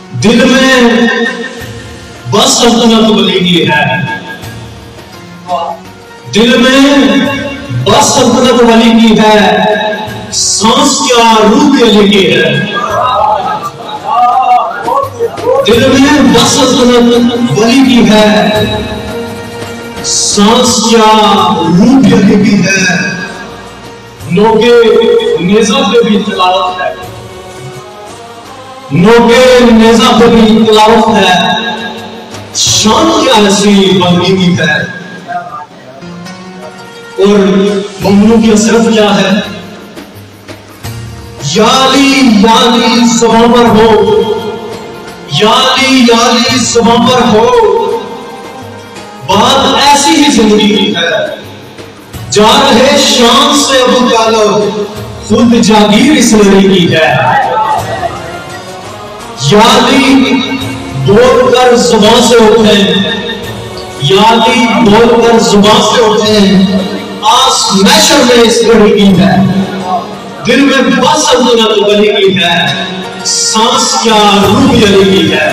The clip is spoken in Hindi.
दिल में बस सल्तनत वली की है, दिल में बस सल्तनत वली की है, सांस क्या रूह अली की है। दिल में बस सल्तनत वली की है, सांस क्या रूह अली की है। नोके नेज़ा पे भी तलावत है, नोके नेज़ा पे भी तलावत है, शान क्या ऐसी बंदगी की है। और ममनू की असरफ क्या है, याली याली ज़बां पर हो, याली याली ज़बां पर हो, बात ऐसी ही जिंदगी की है। जा रहे शाम से अबू तालिब, खुद जागीर इस लड़ी की है। याली बोलकर जुबान से उठे, याली बोलकर जुबान से उठे, आस मैशर में इस घड़ी की है। दिल में बस सल्तनत वली की है, सांस क्या रूह अली की है।